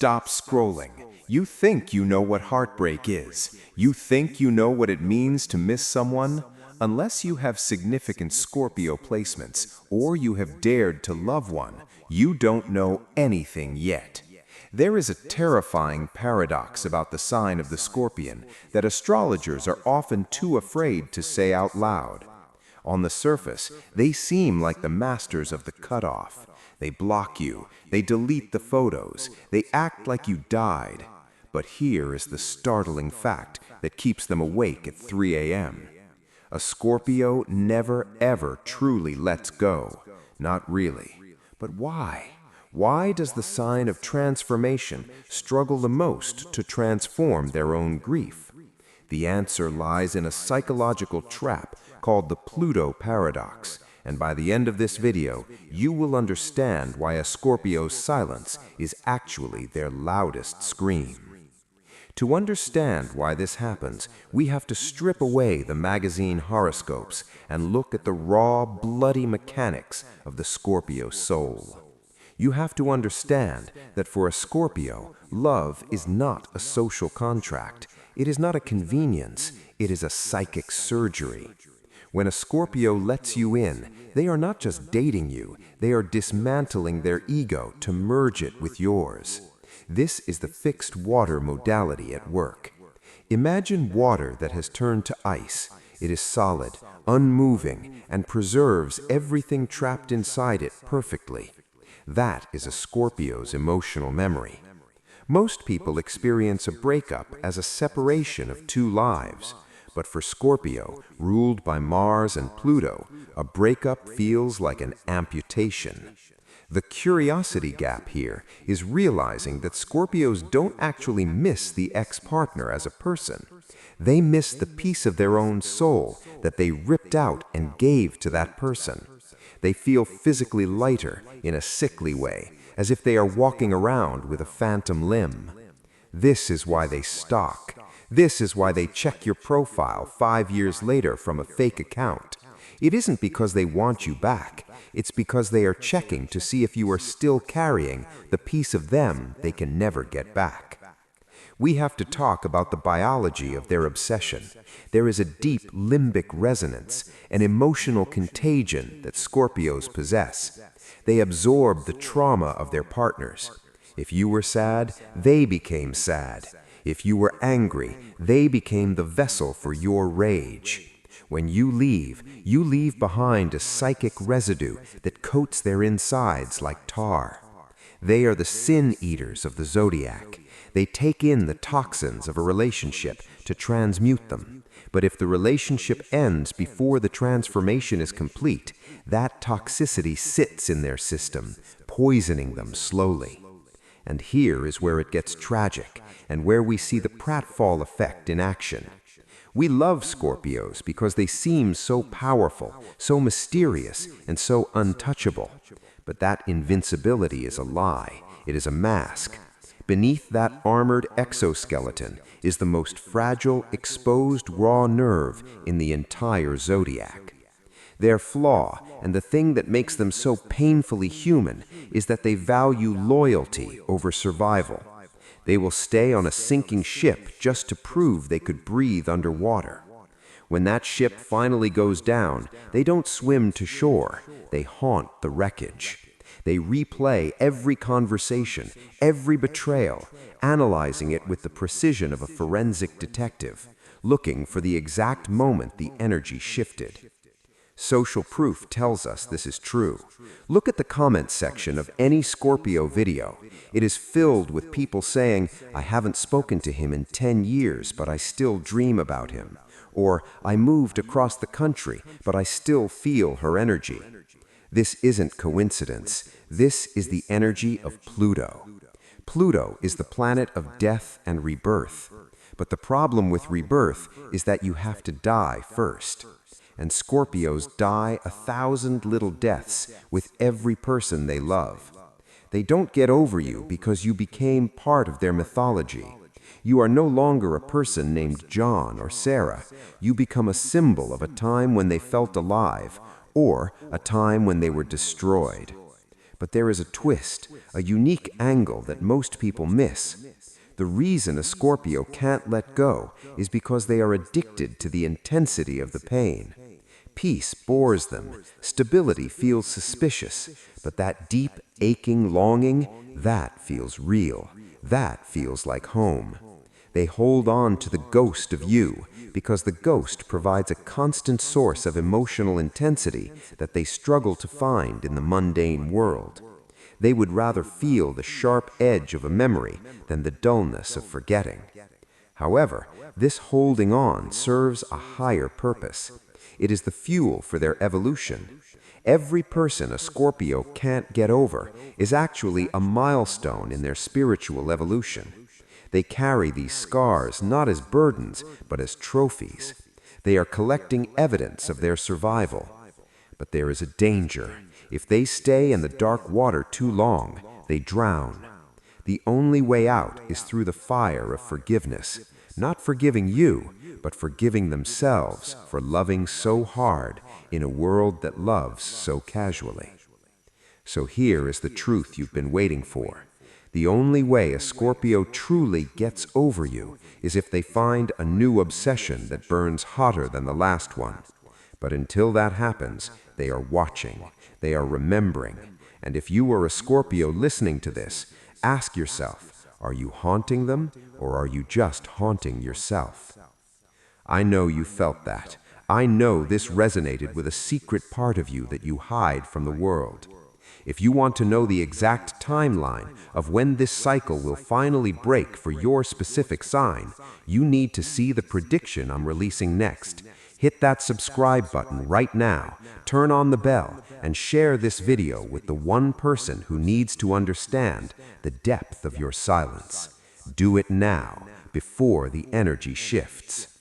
Stop scrolling. You think you know what heartbreak is. You think you know what it means to miss someone. Unless you have significant Scorpio placements or you have dared to love one, you don't know anything yet. There is a terrifying paradox about the sign of the Scorpion that astrologers are often too afraid to say out loud. On the surface, they seem like the masters of the cutoff. They block you, they delete the photos, they act like you died. But here is the startling fact that keeps them awake at 3 a.m. A Scorpio never ever truly lets go. Not really. But why? Why does the sign of transformation struggle the most to transform their own grief? The answer lies in a psychological trap called the Pluto Paradox, and by the end of this video, you will understand why a Scorpio's silence is actually their loudest scream. To understand why this happens, we have to strip away the magazine horoscopes and look at the raw, bloody mechanics of the Scorpio soul. You have to understand that for a Scorpio, love is not a social contract. It is not a convenience. It is a psychic surgery. When a Scorpio lets you in, they are not just dating you, they are dismantling their ego to merge it with yours. This is the fixed water modality at work. Imagine water that has turned to ice. It is solid, unmoving, and preserves everything trapped inside it perfectly. That is a Scorpio's emotional memory. Most people experience a breakup as a separation of two lives. But for Scorpio, ruled by Mars and Pluto, a breakup feels like an amputation. The curiosity gap here is realizing that Scorpios don't actually miss the ex-partner as a person. They miss the piece of their own soul that they ripped out and gave to that person. They feel physically lighter in a sickly way, as if they are walking around with a phantom limb. This is why they stalk. This is why they check your profile 5 years later from a fake account. It isn't because they want you back. It's because they are checking to see if you are still carrying the piece of them they can never get back. We have to talk about the biology of their obsession. There is a deep limbic resonance, an emotional contagion that Scorpios possess. They absorb the trauma of their partners. If you were sad, they became sad. If you were angry, they became the vessel for your rage. When you leave behind a psychic residue that coats their insides like tar. They are the sin eaters of the Zodiac. They take in the toxins of a relationship to transmute them. But if the relationship ends before the transformation is complete, that toxicity sits in their system, poisoning them slowly. And here is where it gets tragic, and where we see the pratfall effect in action. We love Scorpios because they seem so powerful, so mysterious, and so untouchable. But that invincibility is a lie. It is a mask. Beneath that armored exoskeleton is the most fragile, exposed raw nerve in the entire Zodiac. Their flaw, and the thing that makes them so painfully human, is that they value loyalty over survival. They will stay on a sinking ship just to prove they could breathe underwater. When that ship finally goes down, they don't swim to shore, they haunt the wreckage. They replay every conversation, every betrayal, analyzing it with the precision of a forensic detective, looking for the exact moment the energy shifted. Social proof tells us this is true. Look at the comments section of any Scorpio video. It is filled with people saying, "I haven't spoken to him in 10 years, but I still dream about him." Or, "I moved across the country, but I still feel her energy." This isn't coincidence. This is the energy of Pluto. Pluto is the planet of death and rebirth. But the problem with rebirth is that you have to die first. And Scorpios die 1,000 little deaths with every person they love. They don't get over you because you became part of their mythology. You are no longer a person named John or Sarah. You become a symbol of a time when they felt alive, or a time when they were destroyed. But there is a twist, a unique angle that most people miss. The reason a Scorpio can't let go is because they are addicted to the intensity of the pain. Peace bores them, stability feels suspicious, but that deep, aching longing, that feels real. That feels like home. They hold on to the ghost of you because the ghost provides a constant source of emotional intensity that they struggle to find in the mundane world. They would rather feel the sharp edge of a memory than the dullness of forgetting. However, this holding on serves a higher purpose. It is the fuel for their evolution. Every person a Scorpio can't get over is actually a milestone in their spiritual evolution. They carry these scars not as burdens, but as trophies. They are collecting evidence of their survival. But there is a danger. If they stay in the dark water too long, they drown. The only way out is through the fire of forgiveness. Not forgiving you, but forgiving themselves for loving so hard in a world that loves so casually. So here is the truth you've been waiting for. The only way a Scorpio truly gets over you is if they find a new obsession that burns hotter than the last one. But until that happens, they are watching, they are remembering. And if you are a Scorpio listening to this, ask yourself, are you haunting them or are you just haunting yourself? I know you felt that. I know this resonated with a secret part of you that you hide from the world. If you want to know the exact timeline of when this cycle will finally break for your specific sign, you need to see the prediction I'm releasing next. Hit that subscribe button right now, turn on the bell, and share this video with the one person who needs to understand the depth of your silence. Do it now, before the energy shifts.